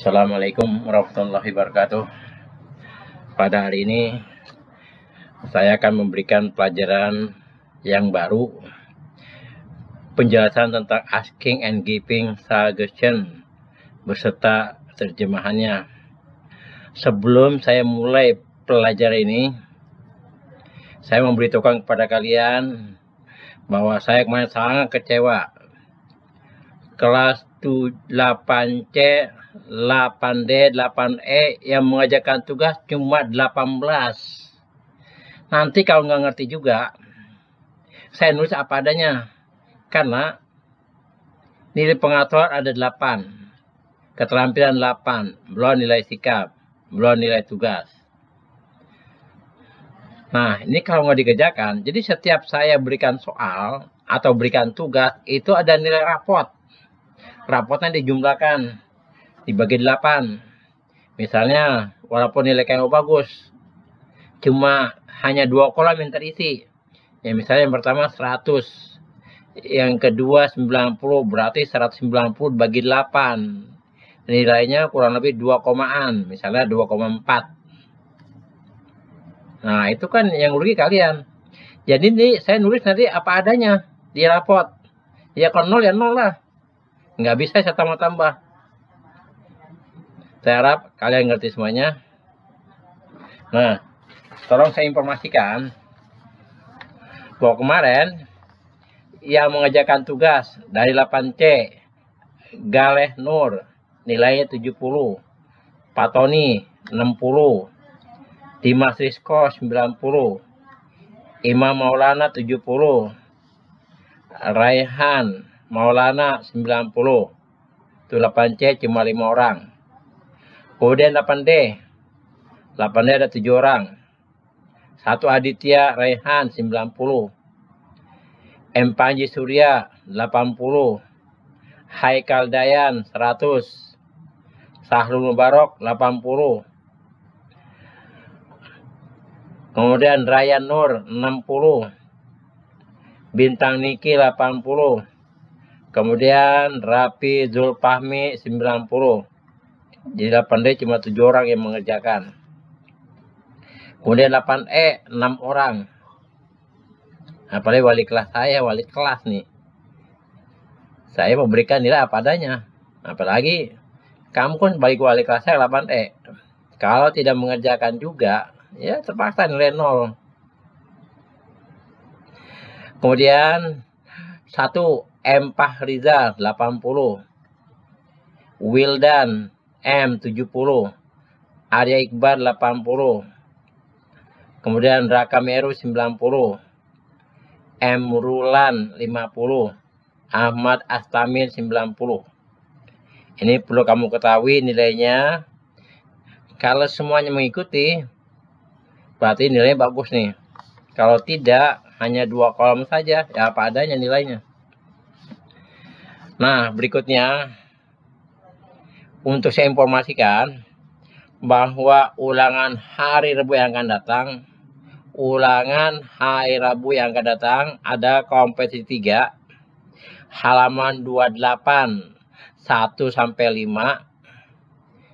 Assalamualaikum warahmatullahi wabarakatuh. Pada hari ini saya akan memberikan pelajaran yang baru, penjelasan tentang asking and giving suggestion beserta terjemahannya. Sebelum saya mulai pelajaran ini, saya memberitahukan kepada kalian bahwa saya kemarin sangat kecewa. Kelas 8C, 8D, 8E yang mengerjakan tugas cuma 18. Nanti kalau nggak ngerti juga, saya nulis apa adanya. Karena nilai pengetahuan ada 8. Keterampilan 8. Belum nilai sikap. Belum nilai tugas. Nah, ini kalau nggak dikerjakan, jadi setiap saya berikan soal atau berikan tugas, itu ada nilai rapot. Rapotnya dijumlahkan, dibagi 8. Misalnya, walaupun nilai kamu bagus, cuma hanya 2 kolom yang terisi. Ya, misalnya yang pertama 100, yang kedua 90, berarti 190 bagi 8. Nilainya kurang lebih 2 komaan, misalnya 2,4. Nah, itu kan yang rugi kalian. Jadi ini saya nulis nanti apa adanya di rapot. Ya kalau 0 ya 0 lah. Nggak bisa saya tambah-tambah. Saya harap kalian ngerti semuanya. Nah, tolong saya informasikan bahwa kemarin yang mengerjakan tugas dari 8C, Galeh Nur nilainya 70, Pak Tony 60, Dimas Rizko 90, Imam Maulana 70, Raihan Maulana 90. Itu 8C cuma 5 orang. Kemudian 8D. 8D ada 7 orang. 1 Aditya Raihan 90. M. Panji Surya 80. Haikal Dayan 100. Sahrul Mubarok 80. Kemudian Ryan Nur 60. Bintang Niki 80. Kemudian Rapi Zulfahmi 90. Jadi 8D cuma 7 orang yang mengerjakan. Kemudian 8E 6 orang. Apalagi wali kelas saya, wali kelas nih. Saya memberikan nilai apa adanya. Apalagi kamu kan sebagai wali kelas saya 8E. Kalau tidak mengerjakan juga, ya terpaksa nilai 0. Kemudian 1 M. Fahriza 80. Wildan M 70. Arya Iqbal 80. Kemudian Raka Meru 90. M. Rulan 50. Ahmad Astamil 90. Ini perlu kamu ketahui nilainya. Kalau semuanya mengikuti, berarti nilainya bagus nih. Kalau tidak, hanya 2 kolom saja, ya apa adanya nilainya. Nah, berikutnya, untuk saya informasikan bahwa ulangan hari Rabu yang akan datang, ada kompetisi 3, halaman 28, 1-5,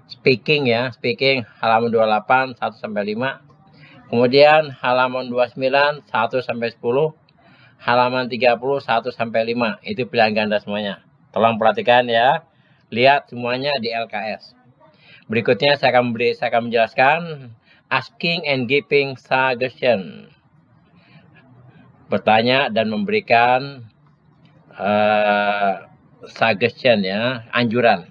speaking ya, speaking halaman 28, 1-5, kemudian halaman 29, 1-10, halaman 30, 1-5, itu pilihan ganda semuanya. Tolong perhatikan ya, lihat semuanya di LKS. Berikutnya saya akan menjelaskan asking and giving suggestion. Bertanya dan memberikan suggestion ya, anjuran.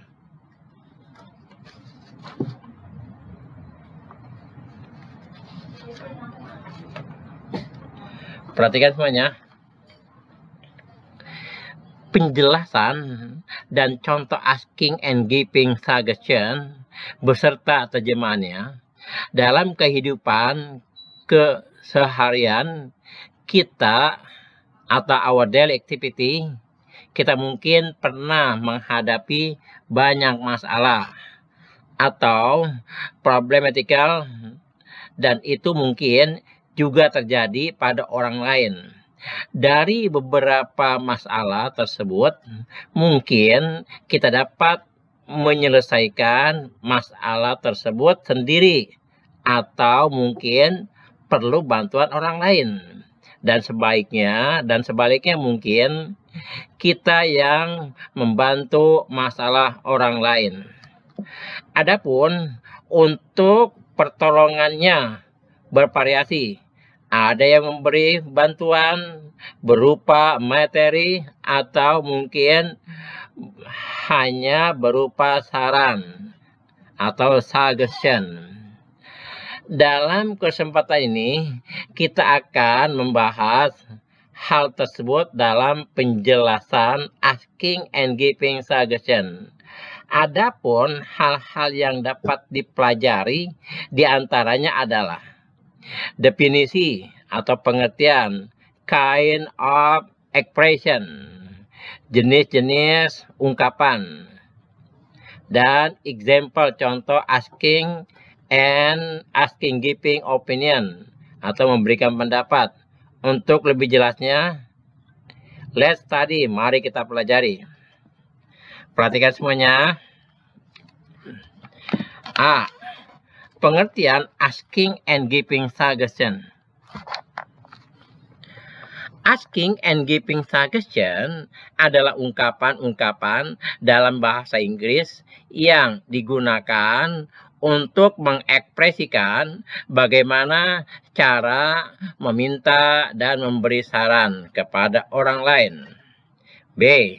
Perhatikan semuanya. Penjelasan dan contoh asking and giving suggestion beserta terjemahannya dalam kehidupan keseharian kita atau our daily activity, kita mungkin pernah menghadapi banyak masalah atau problematikal, dan itu mungkin juga terjadi pada orang lain. Dari beberapa masalah tersebut, mungkin kita dapat menyelesaikan masalah tersebut sendiri atau mungkin perlu bantuan orang lain. Dan sebaliknya mungkin kita yang membantu masalah orang lain. Adapun untuk pertolongannya bervariasi. Ada yang memberi bantuan berupa materi atau mungkin hanya berupa saran atau suggestion. Dalam kesempatan ini kita akan membahas hal tersebut dalam penjelasan asking and giving suggestion. Adapun hal-hal yang dapat dipelajari diantaranya adalah definisi atau pengertian, kind of expression, jenis-jenis ungkapan, dan example contoh asking giving opinion atau memberikan pendapat. Untuk lebih jelasnya, let's study, mari kita pelajari. Perhatikan semuanya. A. Pengertian asking and giving suggestion. Asking and giving suggestion adalah ungkapan-ungkapan dalam bahasa Inggris yang digunakan untuk mengekspresikan bagaimana cara meminta dan memberi saran kepada orang lain. B.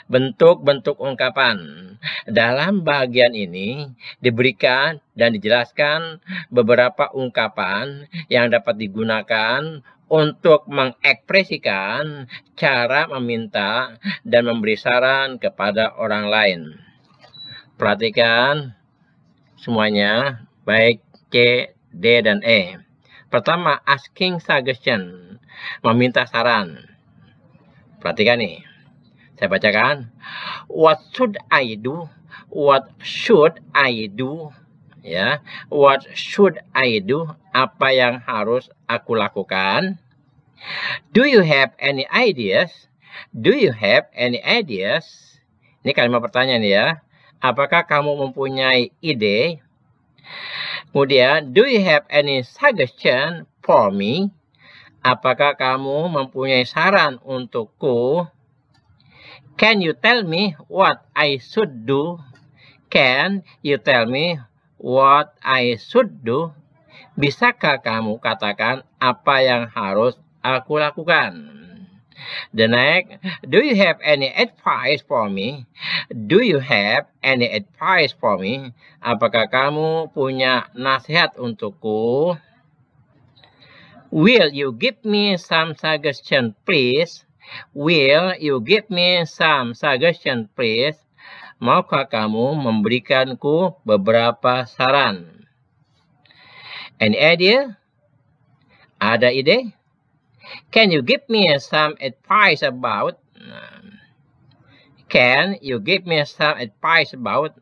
Bentuk-bentuk ungkapan. Dalam bagian ini diberikan dan dijelaskan beberapa ungkapan yang dapat digunakan untuk mengekspresikan cara meminta dan memberi saran kepada orang lain. Perhatikan semuanya, baik C, D, dan E. Pertama, asking suggestion, meminta saran. Perhatikan nih, saya bacakan. What should I do? What should I do? Ya, what should I do? Apa yang harus aku lakukan? Do you have any ideas? Do you have any ideas? Ini kalimat pertanyaan ya. Apakah kamu mempunyai ide? Kemudian, do you have any suggestion for me? Apakah kamu mempunyai saran untukku? Can you tell me what I should do? Can you tell me what I should do? Bisakah kamu katakan apa yang harus aku lakukan? The next, do you have any advice for me? Do you have any advice for me? Apakah kamu punya nasihat untukku? Will you give me some suggestion, please? Will you give me some suggestion, please? Maukah kamu memberikanku beberapa saran? Any idea? Ada ide? Can you give me some advice about? Can you give me some advice about?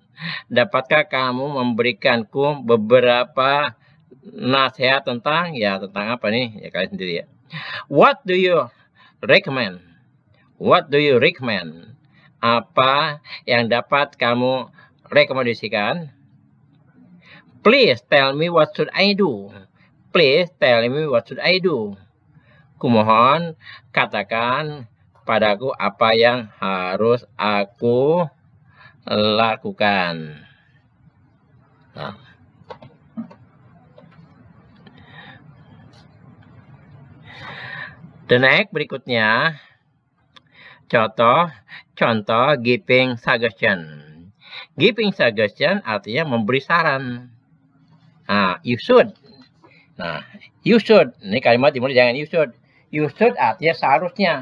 Dapatkah kamu memberikanku beberapa nasihat tentang? Ya, tentang apa nih? Ya, kalian sendiri ya. What do you recommend? What do you recommend? Apa yang dapat kamu rekomendasikan? Please tell me what should I do? Please tell me what should I do? Kumohon katakan padaku apa yang harus aku lakukan. Nah. The next berikutnya contoh giving suggestion. Giving suggestion artinya memberi saran. Nah, you should. Nah, you should. Ini kalimat dimulai jangan you should. You should artinya seharusnya.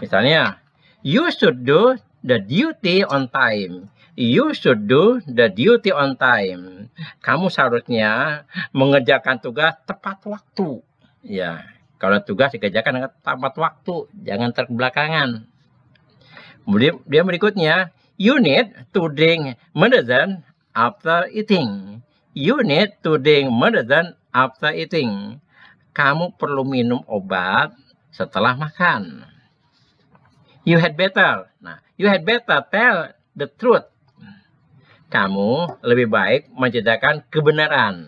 Misalnya, you should do the duty on time. You should do the duty on time. Kamu seharusnya mengerjakan tugas tepat waktu. Ya, kalau tugas dikerjakan dengan tepat waktu, jangan terbelakangan. Kemudian dia berikutnya, you need to drink medicine after eating. You need to drink medicine after eating. Kamu perlu minum obat setelah makan. You had better. Nah, you had better tell the truth. kamu lebih baik menceritakan kebenaran.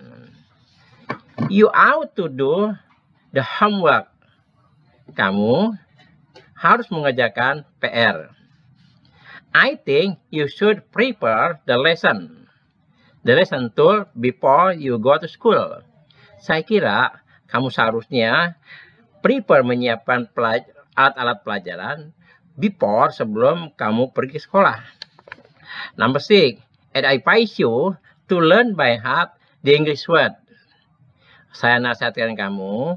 You ought to do the homework. Kamu harus mengerjakan PR. I think you should prepare the lesson tool before you go to school. Saya kira kamu seharusnya prepare menyiapkan alat-alat pelajaran sebelum kamu pergi ke sekolah. Number 6, and I advise you to learn by heart the English word. Saya nasihatkan kamu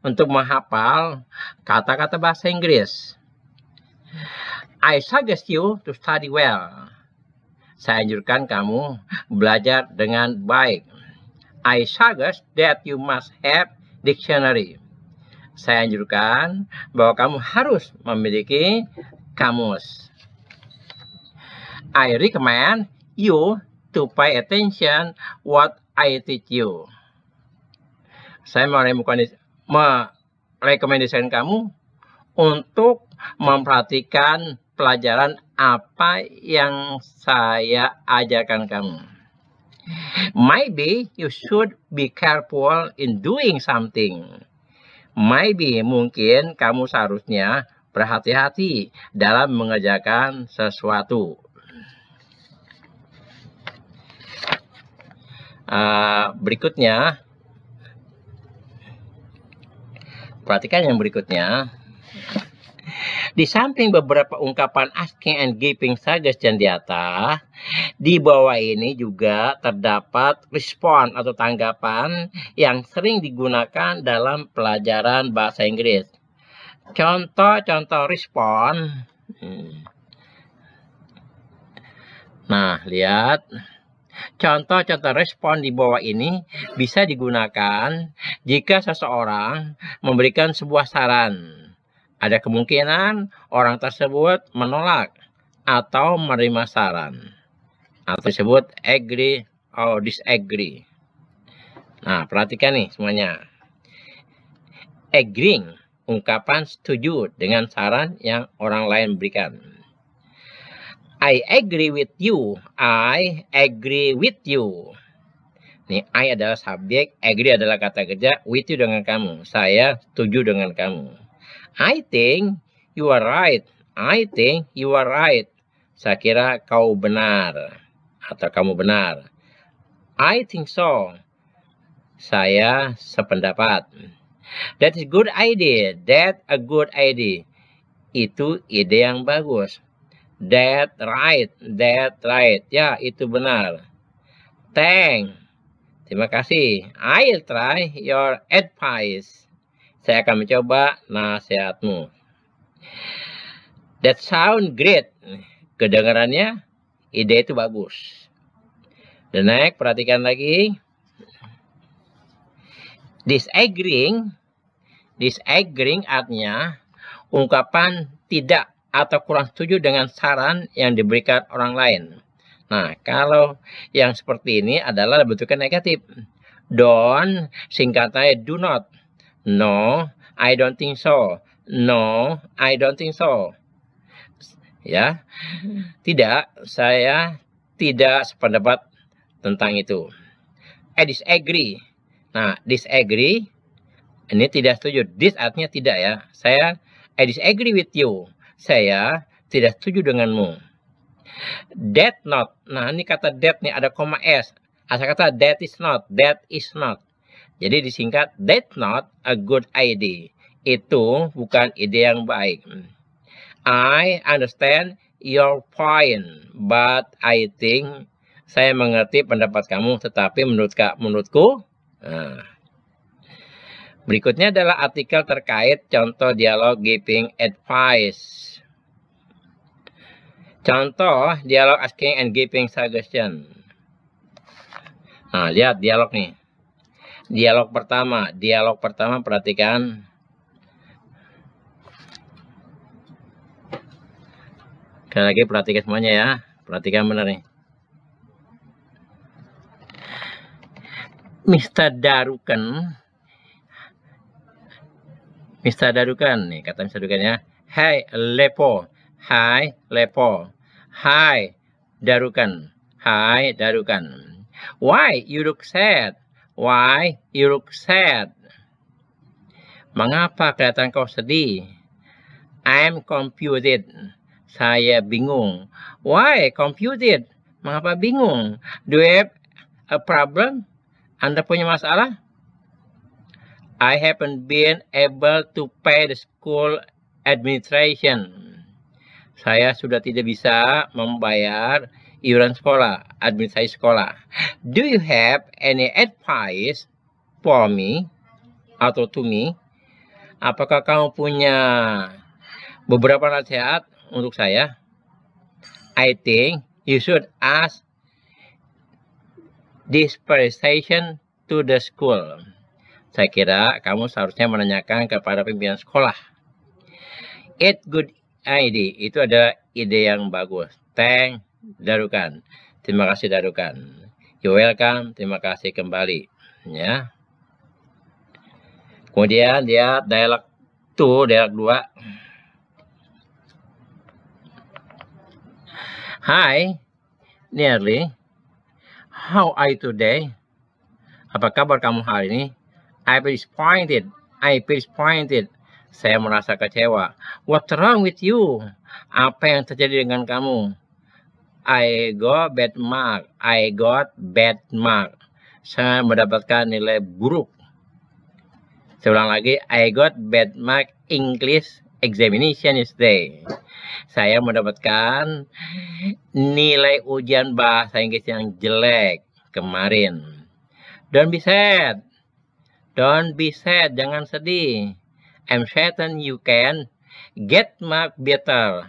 untuk menghafal kata-kata bahasa Inggris. I suggest you to study well. Saya anjurkan kamu belajar dengan baik. I suggest that you must have dictionary. Saya anjurkan bahwa kamu harus memiliki kamus. I recommend you to pay attention what I teach you. Saya merekomendasikan kamu untuk memperhatikan pelajaran apa yang saya ajarkan kamu. Maybe you should be careful in doing something. Maybe, mungkin kamu seharusnya berhati-hati dalam mengerjakan sesuatu. Berikutnya, perhatikan yang berikutnya. Di samping beberapa ungkapan asking and giving suggestion di atas, di bawah ini juga terdapat respon atau tanggapan yang sering digunakan dalam pelajaran bahasa Inggris. Contoh-contoh respon. Nah, lihat. Contoh-contoh respon di bawah ini bisa digunakan jika seseorang memberikan sebuah saran. Ada kemungkinan orang tersebut menolak atau menerima saran. Atau disebut agree atau disagree. Nah, perhatikan nih semuanya. Agreeing, ungkapan setuju dengan saran yang orang lain berikan. I agree with you. I agree with you. Nih, I adalah subjek, agree adalah kata kerja, with you dengan kamu. Saya setuju dengan kamu. I think you are right. I think you are right. Saya kira kau benar. Atau kamu benar. I think so. Saya sependapat. That is good idea. That a good idea. Itu ide yang bagus. That right. That right. Ya, itu benar. Thanks. Terima kasih. I'll try your advice. Saya akan mencoba nasihatmu. That sound great. Kedengarannya, ide itu bagus. The next, perhatikan lagi. Disagreeing artinya ungkapan tidak atau kurang setuju dengan saran yang diberikan orang lain. Nah, kalau yang seperti ini adalah bentuknya negatif. Don't, singkatannya do not. No, I don't think so. No, I don't think so. Ya, tidak, saya tidak sependapat tentang itu. I disagree. Nah, disagree, ini tidak setuju. This artinya tidak ya. I disagree with you. Saya tidak setuju denganmu. That not. Nah, ini kata that nih ada koma s. Asal kata that is not. That is not. Jadi disingkat, that's not a good idea. Itu bukan ide yang baik. I understand your point, but I think, saya mengerti pendapat kamu, tetapi menurutku. Nah. Berikutnya adalah artikel terkait contoh dialog giving advice. Contoh dialog asking and giving suggestion. Nah, lihat dialog nih. Dialog pertama perhatikan. Sekali lagi perhatikan semuanya ya. Perhatikan benar nih. Mr. Darukan nih kata Mr. Darukan ya. Hai Lepo. Hai Lepo. Hai Darukan. Hai, Darukan. Why you look sad? Why you look sad? Mengapa kelihatan kau sedih? I'm confused. Saya bingung. Why confused? Mengapa bingung? Do you have a problem? Anda punya masalah? I haven't been able to pay the school administration. Saya sudah tidak bisa membayar iuran sekolah, administrasi sekolah. Do you have any advice for me atau to me? Apakah kamu punya beberapa nasihat untuk saya? I think you should ask this presentation to the school. Saya kira kamu seharusnya menanyakan kepada pimpinan sekolah. It's good idea. Itu adalah ide yang bagus. Thank Darukan. Terima kasih Darukan. You're welcome. Terima kasih kembali. Ya. Kemudian dia dialog 2. Hi, Nearly. How are you today? Apa kabar kamu hari ini? I feel disappointed. Saya merasa kecewa. What's wrong with you? Apa yang terjadi dengan kamu? I got bad mark. Saya mendapatkan nilai buruk. Saya ulang lagi. I got bad mark English examination yesterday. Saya mendapatkan nilai ujian bahasa Inggris yang jelek kemarin. Don't be sad. Jangan sedih. I'm certain you can get mark better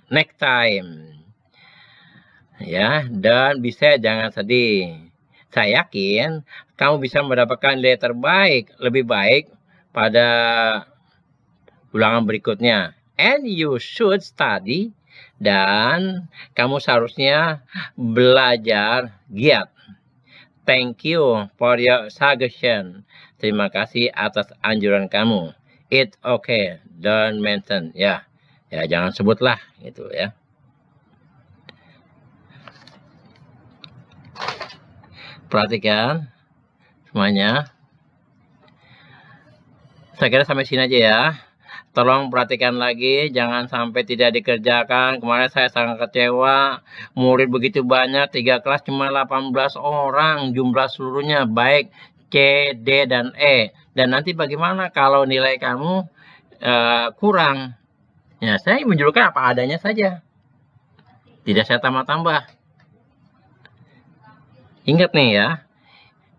next time. Ya, don't be sad, jangan sedih. Saya yakin kamu bisa mendapatkan nilai terbaik, lebih baik pada ulangan berikutnya. And you should study. Dan kamu seharusnya belajar giat. Thank you for your suggestion. Terima kasih atas anjuran kamu. It's okay. Don't mention. Ya, jangan sebutlah gitu ya. Perhatikan semuanya. Saya kira sampai sini aja ya. Tolong perhatikan lagi, jangan sampai tidak dikerjakan. Kemarin saya sangat kecewa, murid begitu banyak, 3 kelas cuma 18 orang, jumlah seluruhnya baik C, D, dan E. Dan nanti bagaimana kalau nilai kamu kurang? Ya, saya menunjukkan apa adanya saja. Tidak saya tambah-tambah. Ingat nih ya,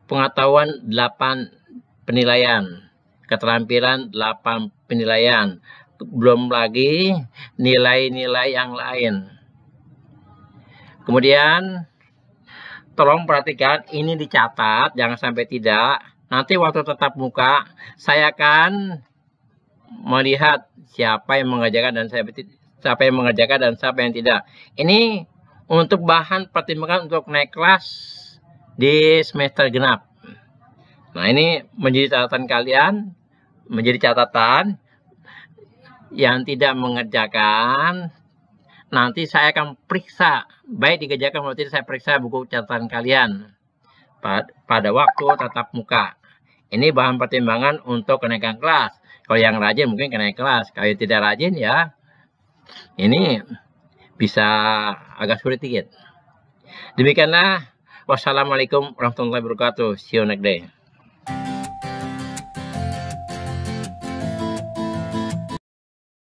pengetahuan 8 penilaian. Keterampilan 8 penilaian, belum lagi nilai-nilai yang lain. Kemudian tolong perhatikan, ini dicatat, jangan sampai tidak. Nanti waktu tatap muka saya akan melihat siapa yang mengerjakan dan siapa yang tidak. Ini untuk bahan pertimbangan untuk naik kelas di semester genap. Nah, ini menjadi catatan kalian. Menjadi catatan yang tidak mengerjakan, nanti saya akan periksa, baik dikerjakan maupun tidak, saya periksa buku catatan kalian pada waktu tatap muka. Ini bahan pertimbangan untuk kenaikan kelas. Kalau yang rajin mungkin kenaikan kelas, kalau yang tidak rajin ya ini bisa agak sulit dikit. Demikianlah, wassalamualaikum warahmatullahi wabarakatuh. See you next day.